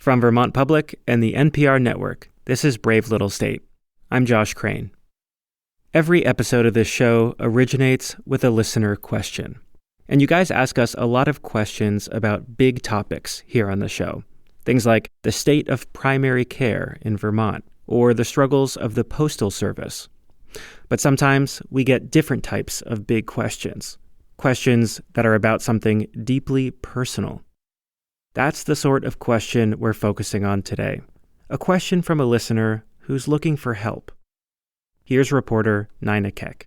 From Vermont Public and the NPR Network, this is Brave Little State. I'm Josh Crane. Every episode of this show originates with a listener question. And you guys ask us a lot of questions about big topics here on the show. Things like the state of primary care in Vermont, or the struggles of the Postal Service. But sometimes we get different types of big questions. Questions that are about something deeply personal. That's the sort of question we're focusing on today. A question from a listener who's looking for help. Here's reporter Nina Keck.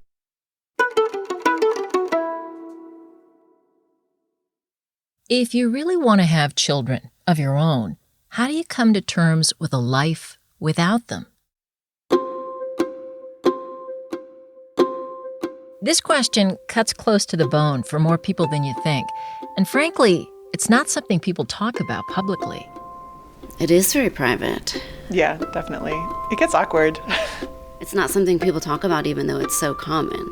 If you really want to have children of your own, how do you come to terms with a life without them? This question cuts close to the bone for more people than you think. And frankly, it's not something people talk about publicly. It is very private. Yeah, definitely. It gets awkward. It's not something people talk about even though it's so common.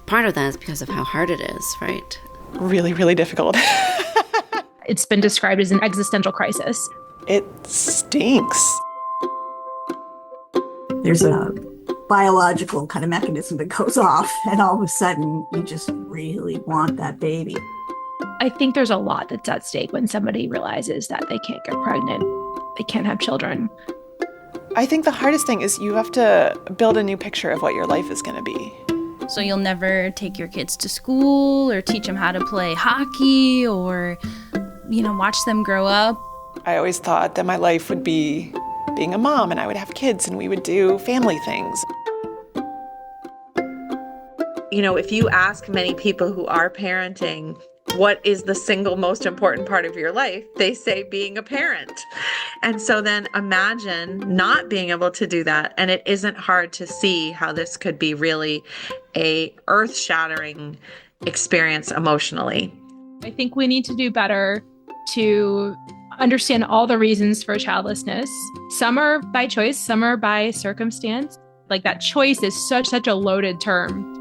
Part of that is because of how hard it is, right? Really, really difficult. It's been described as an existential crisis. It stinks. There's a biological kind of mechanism that goes off, and all of a sudden, you just really want that baby. I think there's a lot that's at stake when somebody realizes that they can't get pregnant, they can't have children. I think the hardest thing is you have to build a new picture of what your life is going to be. So you'll never take your kids to school or teach them how to play hockey or, watch them grow up. I always thought that my life would be being a mom and I would have kids and we would do family things. If you ask many people who are parenting, what is the single most important part of your life? They say being a parent. And so then imagine not being able to do that. And it isn't hard to see how this could be really a earth-shattering experience emotionally. I think we need to do better to understand all the reasons for childlessness. Some are by choice, some are by circumstance. Like that choice is such a loaded term.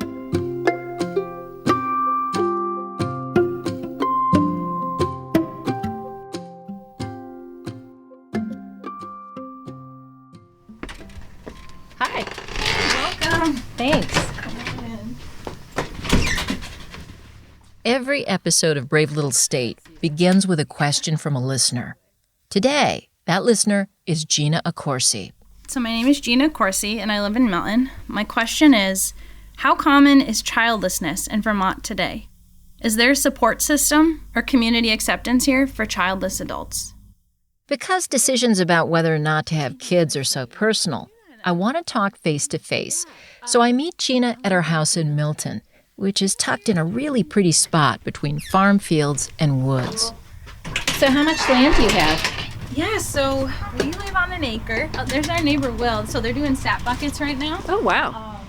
Thanks. Every episode of Brave Little State begins with a question from a listener. Today, that listener is Gina Accorsi. So my name is Gina Accorsi, and I live in Milton. My question is, how common is childlessness in Vermont today? Is there a support system or community acceptance here for childless adults? Because decisions about whether or not to have kids are so personal, I want to talk face-to-face. So I meet Gina at her house in Milton, which is tucked in a really pretty spot between farm fields and woods. So how much land do you have? Yeah, so we live on an acre. There's our neighbor, Will. So they're doing sap buckets right now. Oh, wow.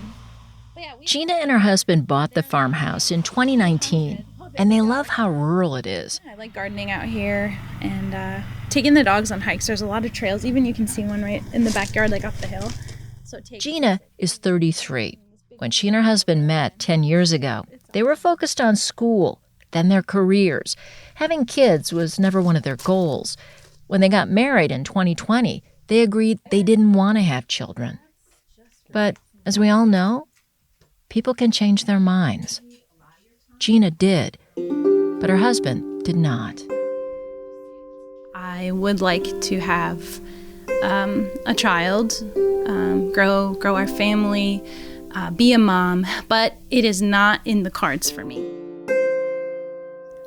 Gina and her husband bought the farmhouse in 2019, and they love how rural it is. I like gardening out here and taking the dogs on hikes. There's a lot of trails. Even you can see one right in the backyard, like up the hill. Gina is 33. When she and her husband met 10 years ago, they were focused on school, then their careers. Having kids was never one of their goals. When they got married in 2020, they agreed they didn't want to have children. But as we all know, people can change their minds. Gina did, but her husband did not. I would like to have a child, grow our family, be a mom, but it is not in the cards for me.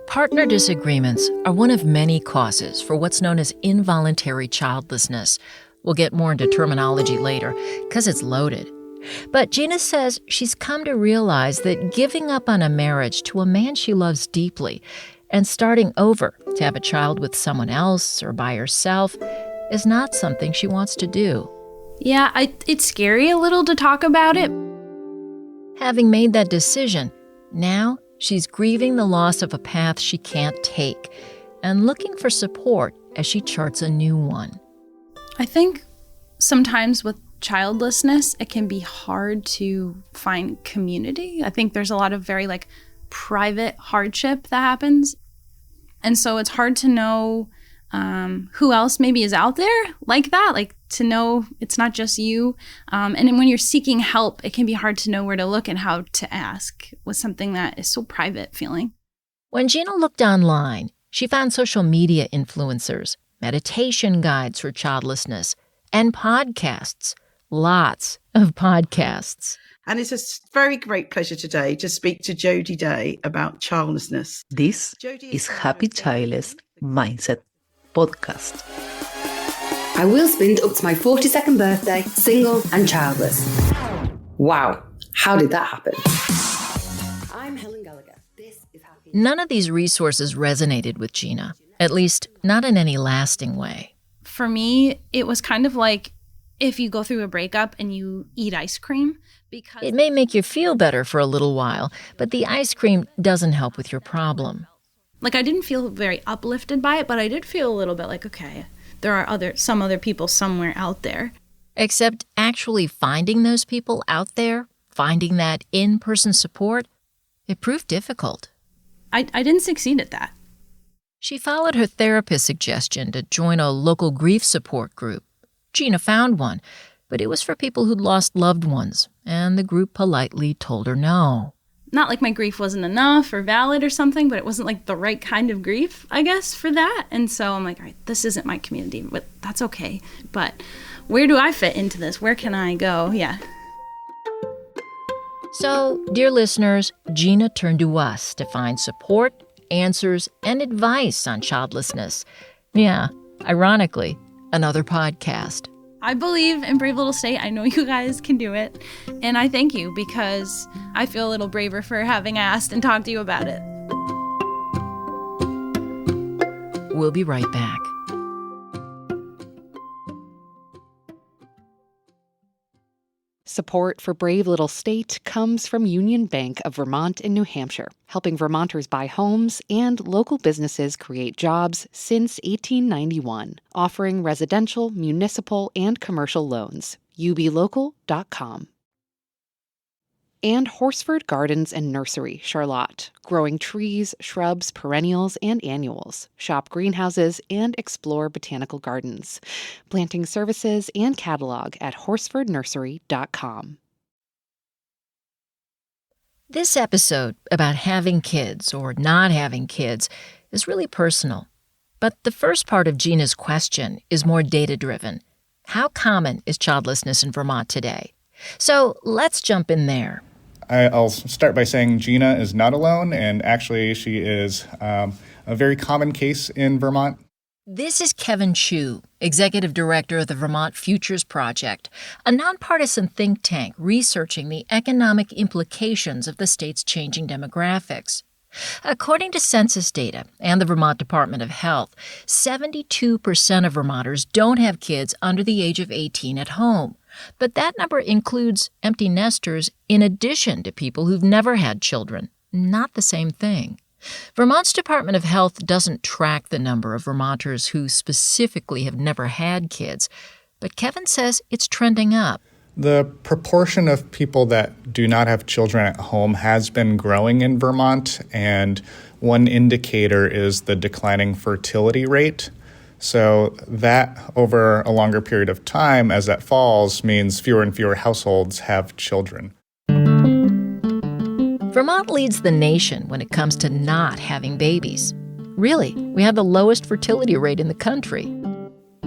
Partner disagreements are one of many causes for what's known as involuntary childlessness. We'll get more into terminology later, because it's loaded. But Gina says she's come to realize that giving up on a marriage to a man she loves deeply and starting over to have a child with someone else or by herself is not something she wants to do. Yeah, it's scary a little to talk about it. Having made that decision, now she's grieving the loss of a path she can't take and looking for support as she charts a new one. I think sometimes with childlessness, it can be hard to find community. I think there's a lot of very private hardship that happens. And so it's hard to know who else maybe is out there like that, like to know it's not just you. And then when you're seeking help, it can be hard to know where to look and how to ask with something that is so private feeling. When Gina looked online, she found social media influencers, meditation guides for childlessness, and podcasts. Lots of podcasts. And it's a very great pleasure today to speak to Jody Day about childlessness. This is Happy Childless Mindset Podcast. I will spend up to my 42nd birthday single and childless. Wow, how did that happen? I'm Helen Gallagher. This is Happy. None of these resources resonated with Gina, at least not in any lasting way. For me, it was kind of like if you go through a breakup and you eat ice cream. Because it may make you feel better for a little while, but the ice cream doesn't help with your problem. Like, I didn't feel very uplifted by it, but I did feel a little bit like, okay, there are some other people somewhere out there. Except actually finding those people out there, finding that in-person support, it proved difficult. I didn't succeed at that. She followed her therapist's suggestion to join a local grief support group. Gina found one, but it was for people who'd lost loved ones, and the group politely told her no. Not like my grief wasn't enough or valid or something, but it wasn't like the right kind of grief, I guess, for that. And so I'm like, all right, this isn't my community, but that's okay. But where do I fit into this? Where can I go? Yeah. So, dear listeners, Gina turned to us to find support, answers, and advice on childlessness. Yeah, ironically, another podcast. I believe in Brave Little State. I know you guys can do it. And I thank you because I feel a little braver for having asked and talked to you about it. We'll be right back. Support for Brave Little State comes from Union Bank of Vermont and New Hampshire, helping Vermonters buy homes and local businesses create jobs since 1891, offering residential, municipal, and commercial loans. ublocal.com. And Horsford Gardens and Nursery, Charlotte, growing trees, shrubs, perennials, and annuals. Shop greenhouses and explore botanical gardens. Planting services and catalog at horsfordnursery.com. This episode about having kids or not having kids is really personal. But the first part of Gina's question is more data-driven. How common is childlessness in Vermont today? So let's jump in there. I'll start by saying Gina is not alone, and actually she is a very common case in Vermont. This is Kevin Chu, Executive Director of the Vermont Futures Project, a nonpartisan think tank researching the economic implications of the state's changing demographics. According to census data and the Vermont Department of Health, 72% of Vermonters don't have kids under the age of 18 at home. But that number includes empty nesters in addition to people who've never had children. Not the same thing. Vermont's Department of Health doesn't track the number of Vermonters who specifically have never had kids, but Kevin says it's trending up. The proportion of people that do not have children at home has been growing in Vermont, and one indicator is the declining fertility rate. So that over a longer period of time, as that falls, means fewer and fewer households have children. Vermont leads the nation when it comes to not having babies. Really, we have the lowest fertility rate in the country.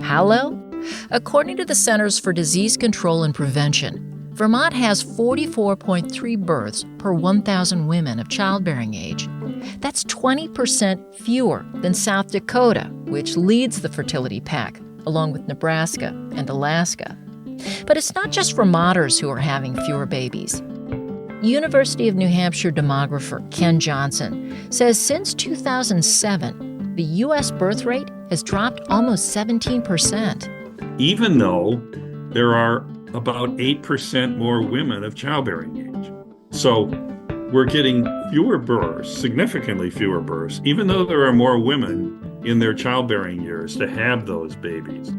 How low? According to the Centers for Disease Control and Prevention, Vermont has 44.3 births per 1,000 women of childbearing age. That's 20% fewer than South Dakota, which leads the fertility pack, along with Nebraska and Alaska. But it's not just Vermonters who are having fewer babies. University of New Hampshire demographer Ken Johnson says since 2007, the U.S. birth rate has dropped almost 17%. Even though there are about 8% more women of childbearing age. So we're getting fewer births, significantly fewer births, even though there are more women in their childbearing years to have those babies.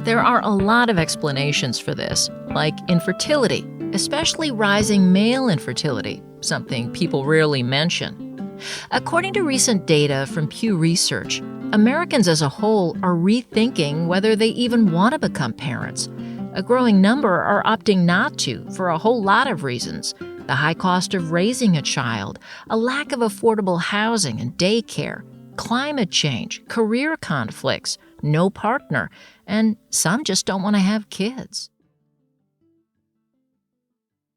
There are a lot of explanations for this, like infertility, especially rising male infertility, something people rarely mention. According to recent data from Pew Research, Americans as a whole are rethinking whether they even want to become parents. A growing number are opting not to for a whole lot of reasons. The high cost of raising a child, a lack of affordable housing and daycare, climate change, career conflicts, no partner, and some just don't want to have kids.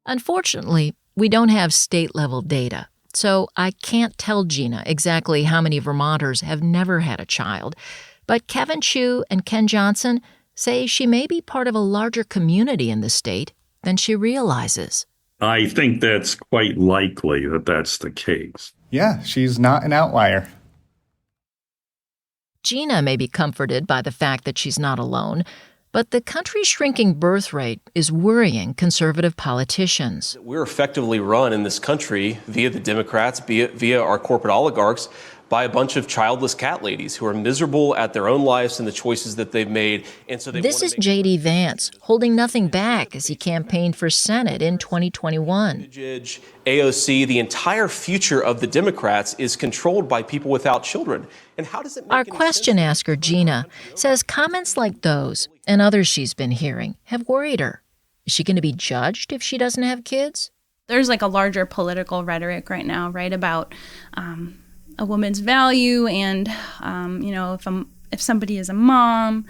Unfortunately, we don't have state-level data, so I can't tell Gina exactly how many Vermonters have never had a child. But Kevin Chu and Ken Johnson say she may be part of a larger community in the state than she realizes. I think that's quite likely that that's the case. Yeah, she's not an outlier. Gina may be comforted by the fact that she's not alone, but the country's shrinking birth rate is worrying conservative politicians. We're effectively run in this country via the Democrats, via our corporate oligarchs, by a bunch of childless cat ladies who are miserable at their own lives and the choices that they've made. And so this is J.D. Vance, holding nothing back as he campaigned for Senate in 2021. AOC, the entire future of the Democrats is controlled by people without children. And how does it make Our question asker, Gina, says comments like those and others she's been hearing have worried her. Is she going to be judged if she doesn't have kids? There's like a larger political rhetoric right now, right, about a woman's value and, if somebody is a mom,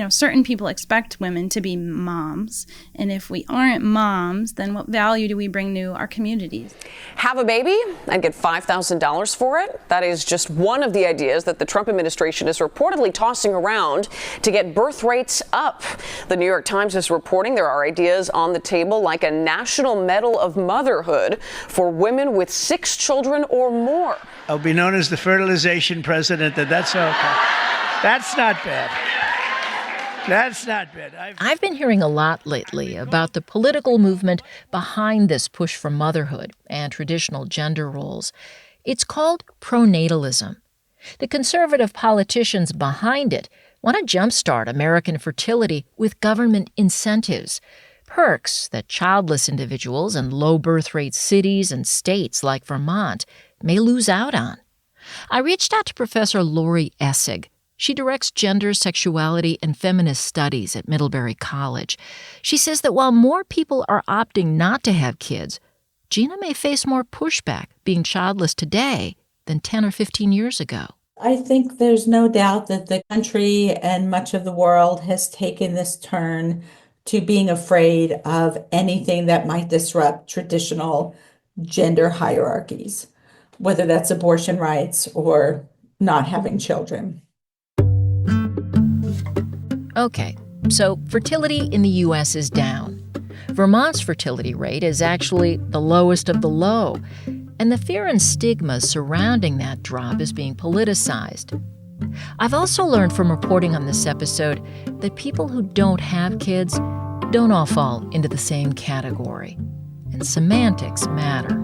certain people expect women to be moms. And if we aren't moms, then what value do we bring to our communities? Have a baby and get $5,000 for it? That is just one of the ideas that the Trump administration is reportedly tossing around to get birth rates up. The New York Times is reporting there are ideas on the table like a National Medal of Motherhood for women with 6 children or more. I'll be known as the fertilization president, and that's okay. That's not bad. That's not bad. I've been hearing a lot lately about the political movement behind this push for motherhood and traditional gender roles. It's called pronatalism. The conservative politicians behind it want to jumpstart American fertility with government incentives, perks that childless individuals in low birth rate cities and states like Vermont may lose out on. I reached out to Professor Lori Essig. She directs gender, sexuality, and feminist studies at Middlebury College. She says that while more people are opting not to have kids, Gina may face more pushback being childless today than 10 or 15 years ago. I think there's no doubt that the country and much of the world has taken this turn to being afraid of anything that might disrupt traditional gender hierarchies, whether that's abortion rights or not having children. Okay, so fertility in the U.S. is down. Vermont's fertility rate is actually the lowest of the low, and the fear and stigma surrounding that drop is being politicized. I've also learned from reporting on this episode that people who don't have kids don't all fall into the same category, and semantics matter.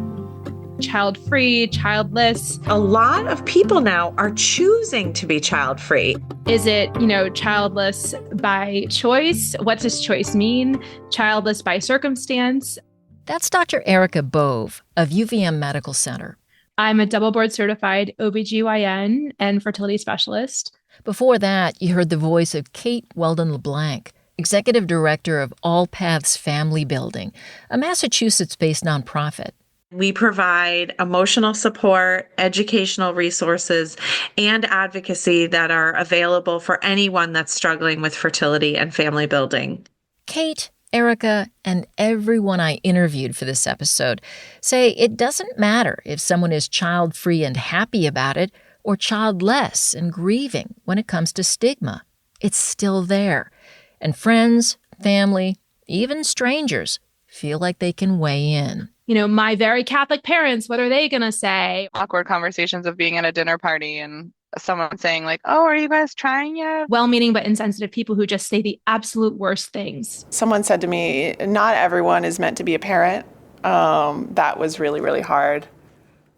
Child-free, childless. A lot of people now are choosing to be child-free. Is it, childless by choice? What does choice mean? Childless by circumstance? That's Dr. Erica Bove of UVM Medical Center. I'm a double board certified OBGYN and fertility specialist. Before that, you heard the voice of Kate Weldon LeBlanc, Executive Director of All Paths Family Building, a Massachusetts-based nonprofit. We provide emotional support, educational resources, and advocacy that are available for anyone that's struggling with fertility and family building. Kate, Erica, and everyone I interviewed for this episode say it doesn't matter if someone is child-free and happy about it or childless and grieving when it comes to stigma. It's still there. And friends, family, even strangers feel like they can weigh in. My very Catholic parents, what are they going to say? Awkward conversations of being at a dinner party and someone saying like, oh, are you guys trying yet? Well-meaning but insensitive people who just say the absolute worst things. Someone said to me, not everyone is meant to be a parent. That was really, really hard.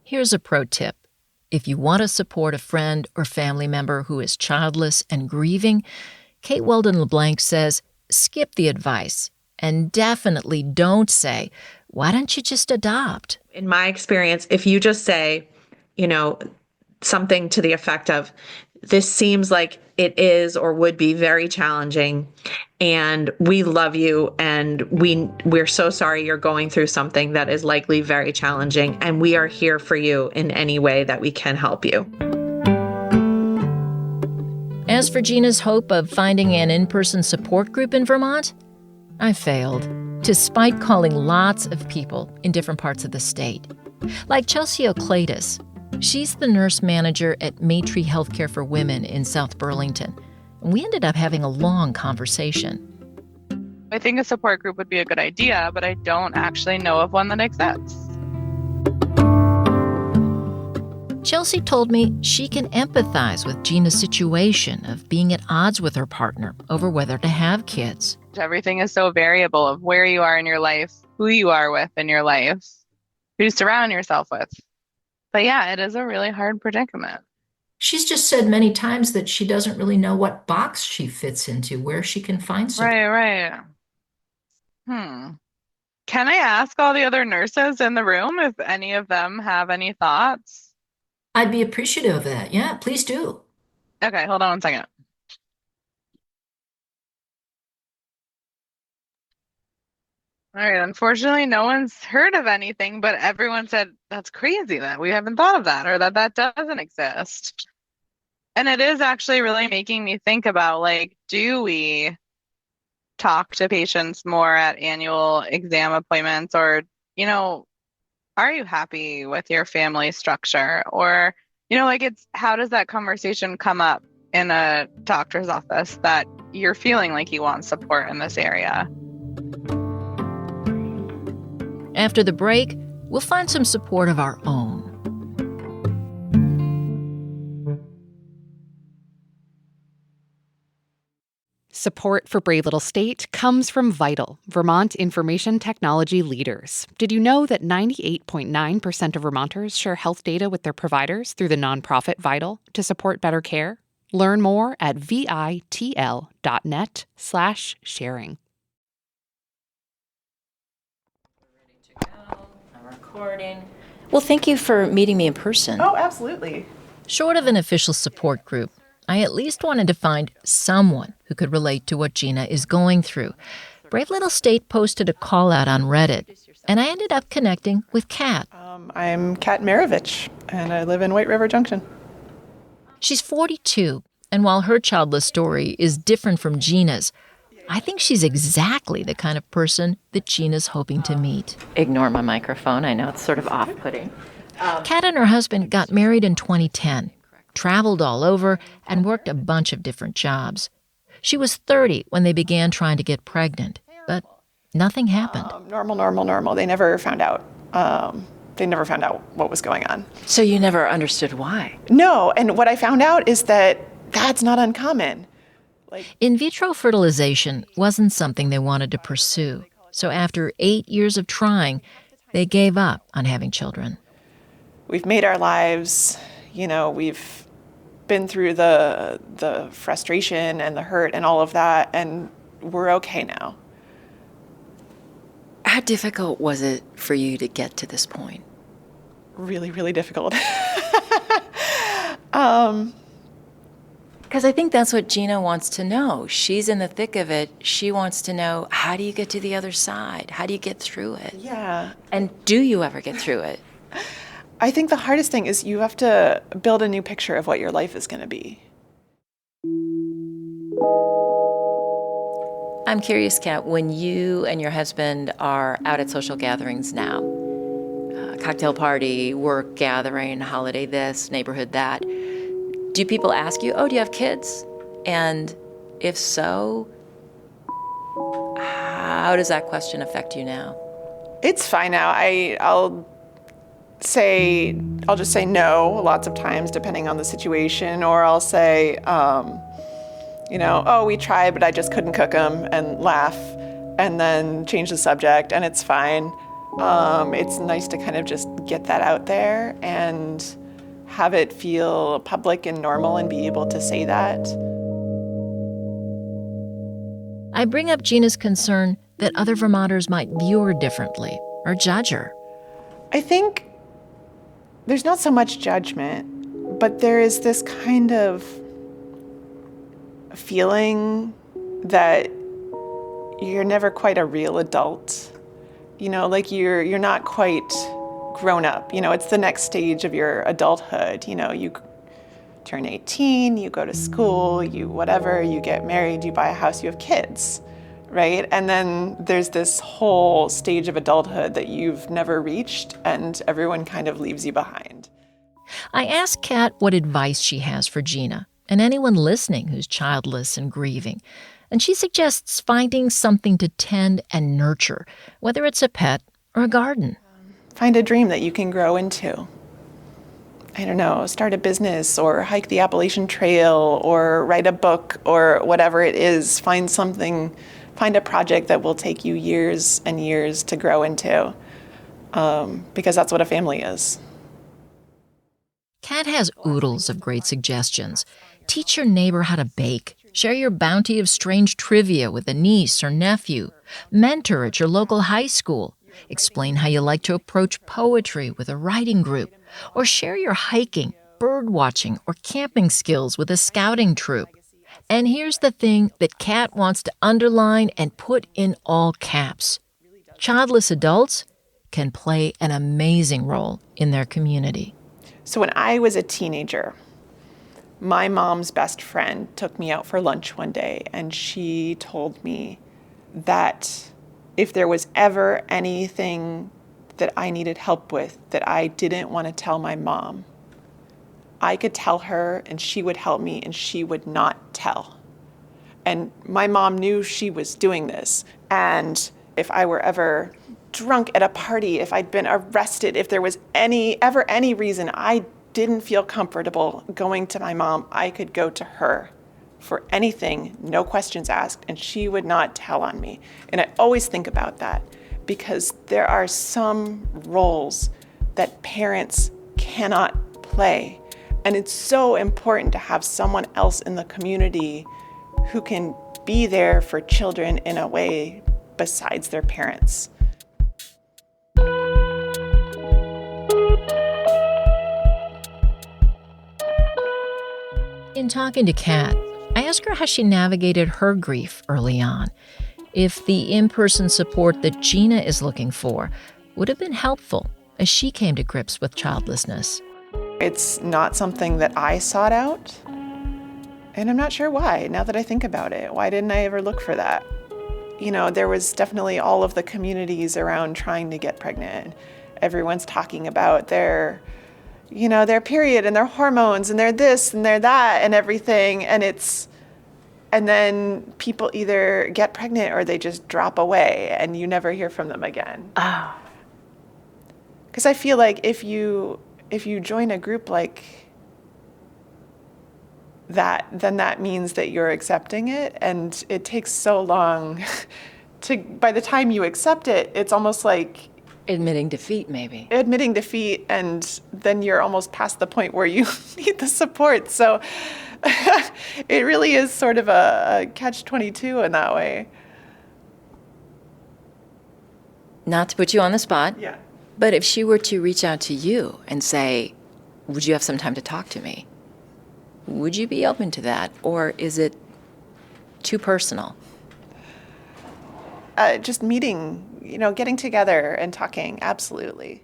Here's a pro tip. If you want to support a friend or family member who is childless and grieving, Kate Weldon LeBlanc says, skip the advice and definitely don't say, why don't you just adopt? In my experience, if you just say, something to the effect of, this seems like it is or would be very challenging. And we love you, and we're so sorry you're going through something that is likely very challenging, and we are here for you in any way that we can help you. As for Gina's hope of finding an in-person support group in Vermont, I failed, despite calling lots of people in different parts of the state. Like Chelsea Oclatus. She's the nurse manager at Maitri Healthcare for Women in South Burlington. And we ended up having a long conversation. I think a support group would be a good idea, but I don't actually know of one that exists. Chelsea told me she can empathize with Gina's situation of being at odds with her partner over whether to have kids. Everything is so variable of where you are in your life, who you are with in your life, who you surround yourself with. But yeah, it is a really hard predicament. She's just said many times that she doesn't really know what box she fits into, where she can find support. Right. Can I ask all the other nurses in the room if any of them have any thoughts? I'd be appreciative of that. Yeah, please do. Okay, hold on one second. All right, unfortunately, no one's heard of anything, but everyone said, that's crazy that we haven't thought of that or that doesn't exist. And it is actually really making me think about, like, do we talk to patients more at annual exam appointments, or, you know, are you happy with your family structure? Or, you know, like, it's, how does that conversation come up in a doctor's office that you're feeling like you want support in this area? After the break, we'll find some support of our own. Support for Brave Little State comes from Vital, Vermont information technology leaders. Did you know that 98.9% of Vermonters share health data with their providers through the nonprofit Vital to support better care? Learn more at vitl.net/sharing. Recording. Well, thank you for meeting me in person. Oh, absolutely. Short of an official support group, I at least wanted to find someone who could relate to what Gina is going through. Brave Little State posted a call out on Reddit, and I ended up connecting with Kat. I'm Kat Marovich, and I live in White River Junction. She's 42, and while her childless story is different from Gina's, I think she's exactly the kind of person that Gina's hoping to meet. Ignore my microphone. I know it's sort of off-putting. Kat and her husband got married in 2010, traveled all over, and worked a bunch of different jobs. She was 30 when they began trying to get pregnant, but nothing happened. Normal. They never found out. They never found out what was going on. So you never understood why? No, and what I found out is that that's not uncommon. In vitro fertilization wasn't something they wanted to pursue. So after 8 years of trying, they gave up on having children. We've made our lives, we've been through the frustration and the hurt and all of that, and we're okay now. How difficult was it for you to get to this point? Really, really difficult. Because I think that's what Gina wants to know. She's in the thick of it. She wants to know, how do you get to the other side? How do you get through it? Yeah. And do you ever get through it? I think the hardest thing is you have to build a new picture of what your life is going to be. I'm curious, Kat, when you and your husband are out at social gatherings now, cocktail party, work gathering, holiday this, neighborhood that, do people ask you, oh, do you have kids? And if so, how does that question affect you now? It's fine now. I'll just say no lots of times, depending on the situation, or I'll say, oh, we tried, but I just couldn't cook them, and laugh, and then change the subject, and it's fine. It's nice to kind of just get that out there and have it feel public and normal and be able to say that. I bring up Gina's concern that other Vermonters might view her differently or judge her. I think there's not so much judgment, but there is this kind of feeling that you're never quite a real adult. Like you're not quite grown up. It's the next stage of your adulthood. You turn 18, you go to school, you get married, you buy a house, you have kids, right? And then there's this whole stage of adulthood that you've never reached, and everyone kind of leaves you behind. I asked Kat what advice she has for Gina and anyone listening who's childless and grieving. And she suggests finding something to tend and nurture, whether it's a pet or a garden. Find a dream that you can grow into. I don't know, start a business or hike the Appalachian Trail or write a book or whatever it is. Find a project that will take you years and years to grow into, because that's what a family is. Kat has oodles of great suggestions. Teach your neighbor how to bake. Share your bounty of strange trivia with a niece or nephew. Mentor at your local high school. Explain how you like to approach poetry with a writing group. Or share your hiking, bird watching, or camping skills with a scouting troop. And here's the thing that Kat wants to underline and put in all caps. Childless adults can play an amazing role in their community. So when I was a teenager, my mom's best friend took me out for lunch one day, and she told me that if there was ever anything that I needed help with that I didn't want to tell my mom, I could tell her and she would help me, and she would not tell. And my mom knew she was doing this. And if I were ever drunk at a party, if I'd been arrested, if there was ever any reason I didn't feel comfortable going to my mom, I could go to her for anything, no questions asked, and she would not tell on me. And I always think about that, because there are some roles that parents cannot play. And it's so important to have someone else in the community who can be there for children in a way besides their parents. In talking to Kat, I asked her how she navigated her grief early on. If the in-person support that Gina is looking for would have been helpful as she came to grips with childlessness. It's not something that I sought out, and I'm not sure why, now that I think about it. Why didn't I ever look for that? There was definitely all of the communities around trying to get pregnant. Everyone's talking about their period and their hormones and their this and their that and everything. And then people either get pregnant or they just drop away and you never hear from them again. Oh. Because I feel like if you join a group like that, then that means that you're accepting it, and it takes so long by the time you accept it, it's almost like admitting defeat, maybe. Admitting defeat, and then you're almost past the point where you need the support. So it really is sort of a catch-22 in that way. Not to put you on the spot. Yeah. But if she were to reach out to you and say, would you have some time to talk to me? Would you be open to that? Or is it too personal? Just meeting, getting together and talking, absolutely.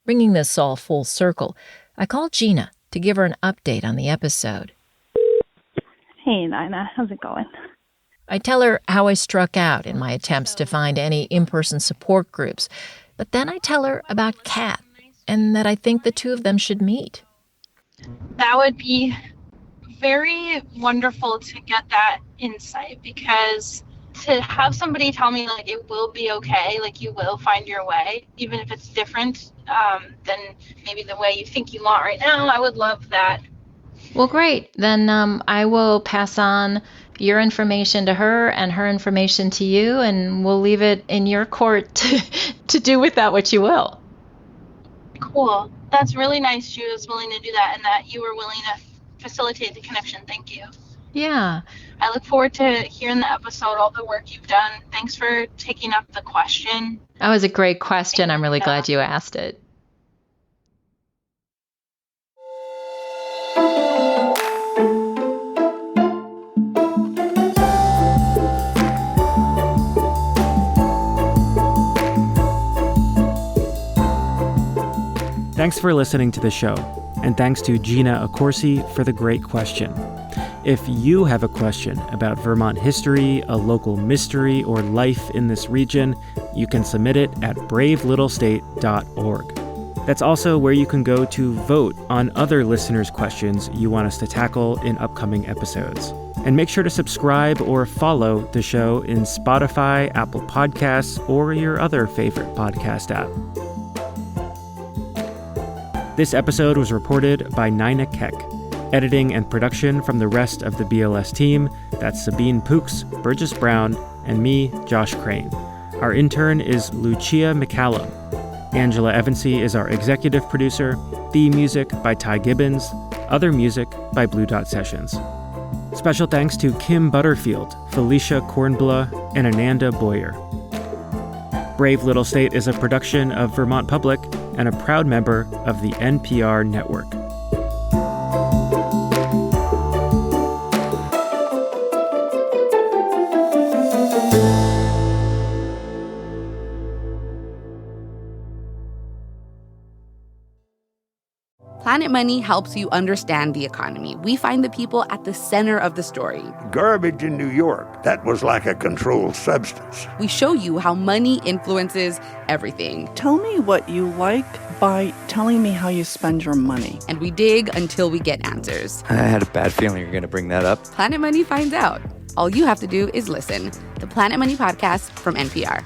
Bringing this all full circle, I called Gina to give her an update on the episode. Hey, Nina, how's it going? I tell her how I struck out in my attempts to find any in-person support groups, but then I tell her about Kat and that I think the two of them should meet. That would be very wonderful to get that insight, because to have somebody tell me it will be okay, you will find your way, even if it's different than maybe the way you think you want right now, I would love that. Well, great. Then I will pass on your information to her and her information to you, and we'll leave it in your court to do with that what you will. Cool. That's really nice you was willing to do that, and that you were willing to facilitate the connection. Thank you. Yeah. I look forward to hearing the episode, all the work you've done. Thanks for taking up the question. That was a great question. I'm really glad you asked it. Thanks for listening to the show, and thanks to Gina Accorsi for the great question. If you have a question about Vermont history, a local mystery, or life in this region, you can submit it at bravelittlestate.org. That's also where you can go to vote on other listeners' questions you want us to tackle in upcoming episodes. And make sure to subscribe or follow the show in Spotify, Apple Podcasts, or your other favorite podcast app. This episode was reported by Nina Keck. Editing and production from the rest of the BLS team. That's Sabine Pooks, Burgess Brown, and me, Josh Crane. Our intern is Lucia McCallum. Angela Evansy is our executive producer. Theme music by Ty Gibbons. Other music by Blue Dot Sessions. Special thanks to Kim Butterfield, Felicia Kornbluh, and Ananda Boyer. Brave Little State is a production of Vermont Public and a proud member of the NPR Network. Planet Money helps you understand the economy. We find the people at the center of the story. Garbage in New York, that was like a controlled substance. We show you how money influences everything. Tell me what you like by telling me how you spend your money. And we dig until we get answers. I had a bad feeling you were going to bring that up. Planet Money finds out. All you have to do is listen. The Planet Money Podcast from NPR.